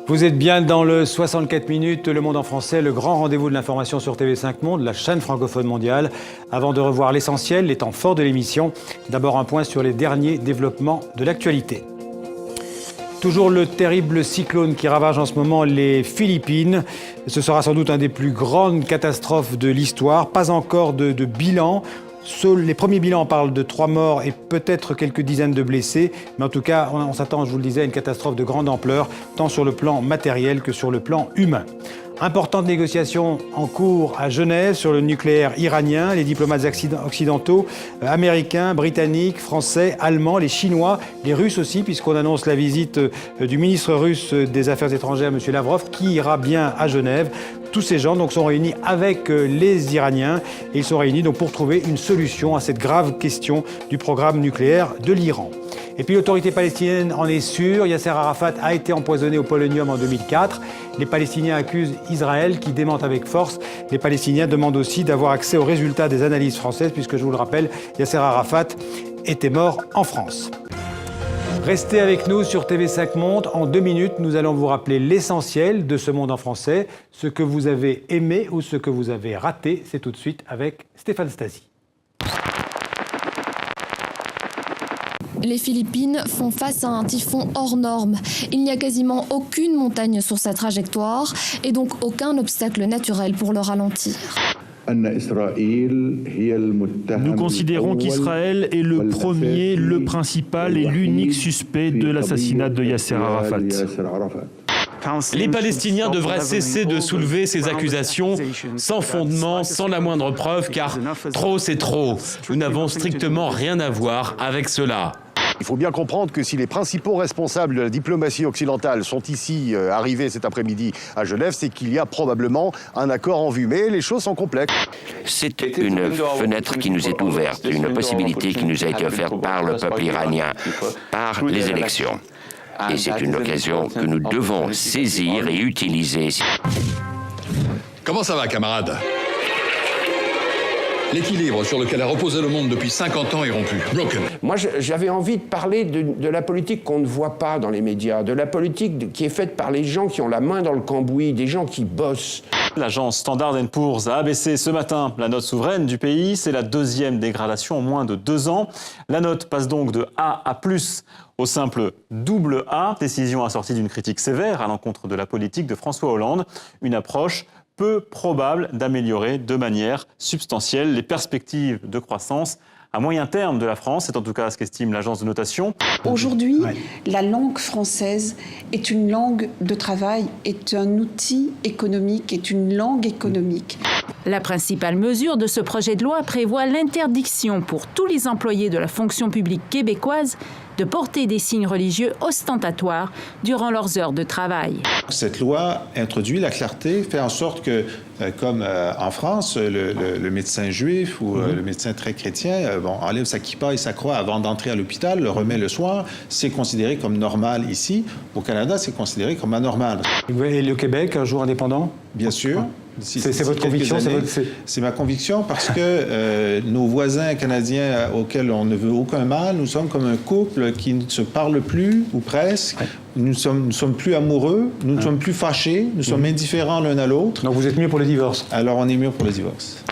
Vous êtes bien dans le 64 minutes, Le Monde en français, le grand rendez-vous de l'information sur TV5 Monde, la chaîne francophone mondiale. Avant de revoir l'essentiel, les temps forts de l'émission, d'abord un point sur les derniers développements de l'actualité. Toujours le terrible cyclone qui ravage en ce moment les Philippines. Ce sera sans doute une des plus grandes catastrophes de l'histoire. Pas encore de bilan. Les premiers bilans parlent de 3 morts et peut-être quelques dizaines de blessés. Mais en tout cas, on s'attend, je vous le disais, à une catastrophe de grande ampleur, tant sur le plan matériel que sur le plan humain. Importantes négociations en cours à Genève sur le nucléaire iranien. Les diplomates occidentaux, américains, britanniques, français, allemands, les Chinois, les Russes aussi, puisqu'on annonce la visite du ministre russe des Affaires étrangères, M. Lavrov, qui ira bien à Genève. Tous ces gens donc, sont réunis avec les Iraniens et ils sont réunis donc, pour trouver une solution à cette grave question du programme nucléaire de l'Iran. Et puis l'autorité palestinienne en est sûre, Yasser Arafat a été empoisonné au polonium en 2004. Les Palestiniens accusent Israël qui démente avec force. Les Palestiniens demandent aussi d'avoir accès aux résultats des analyses françaises puisque je vous le rappelle, Yasser Arafat était mort en France. Restez avec nous sur TV5 Monde. En 2 minutes, nous allons vous rappeler l'essentiel de ce monde en français. Ce que vous avez aimé ou ce que vous avez raté, c'est tout de suite avec Stéphane Stasi. Les Philippines font face à un typhon hors norme. Il n'y a quasiment aucune montagne sur sa trajectoire et donc aucun obstacle naturel pour le ralentir. Nous considérons qu'Israël est le premier, le principal et l'unique suspect de l'assassinat de Yasser Arafat. Les Palestiniens devraient cesser de soulever ces accusations sans fondement, sans la moindre preuve, car trop c'est trop. Nous n'avons strictement rien à voir avec cela. Il faut bien comprendre que si les principaux responsables de la diplomatie occidentale sont ici arrivés cet après-midi à Genève, c'est qu'il y a probablement un accord en vue. Mais les choses sont complexes. C'est une fenêtre qui nous est ouverte, une possibilité qui nous a été offerte par le peuple iranien, par les élections. Et c'est une occasion que nous devons saisir et utiliser. Comment ça va, camarades ? L'équilibre sur lequel a reposé le monde depuis 50 ans est rompu. Broken. Moi, j'avais envie de parler de la politique qu'on ne voit pas dans les médias, de la politique qui est faite par les gens qui ont la main dans le cambouis, des gens qui bossent. L'agence Standard & Poor's a abaissé ce matin la note souveraine du pays. C'est la 2e dégradation en moins de 2 ans. La note passe donc de A à plus au simple double A. Décision assortie d'une critique sévère à l'encontre de la politique de François Hollande. Une approche peu probable d'améliorer de manière substantielle les perspectives de croissance à moyen terme de la France. C'est en tout cas ce qu'estime l'agence de notation. Aujourd'hui, la langue française est une langue de travail, est un outil économique, est une langue économique. La principale mesure de ce projet de loi prévoit l'interdiction pour tous les employés de la fonction publique québécoise de porter des signes religieux ostentatoires durant leurs heures de travail. Cette loi introduit la clarté, fait en sorte que, comme en France, le médecin juif ou le médecin très chrétien enlève sa kippa et sa croix avant d'entrer à l'hôpital, le remet le soir, c'est considéré comme normal ici. Au Canada, c'est considéré comme anormal. Et le Québec, un jour indépendant ? Bien sûr. C'est votre conviction? C'est ma conviction parce que nos voisins canadiens auxquels on ne veut aucun mal, nous sommes comme un couple qui ne se parle plus, ou presque. Nous ne sommes plus amoureux, nous ne sommes plus fâchés, nous sommes indifférents l'un à l'autre. Donc vous êtes mieux pour le divorce? Alors on est mieux pour le divorce.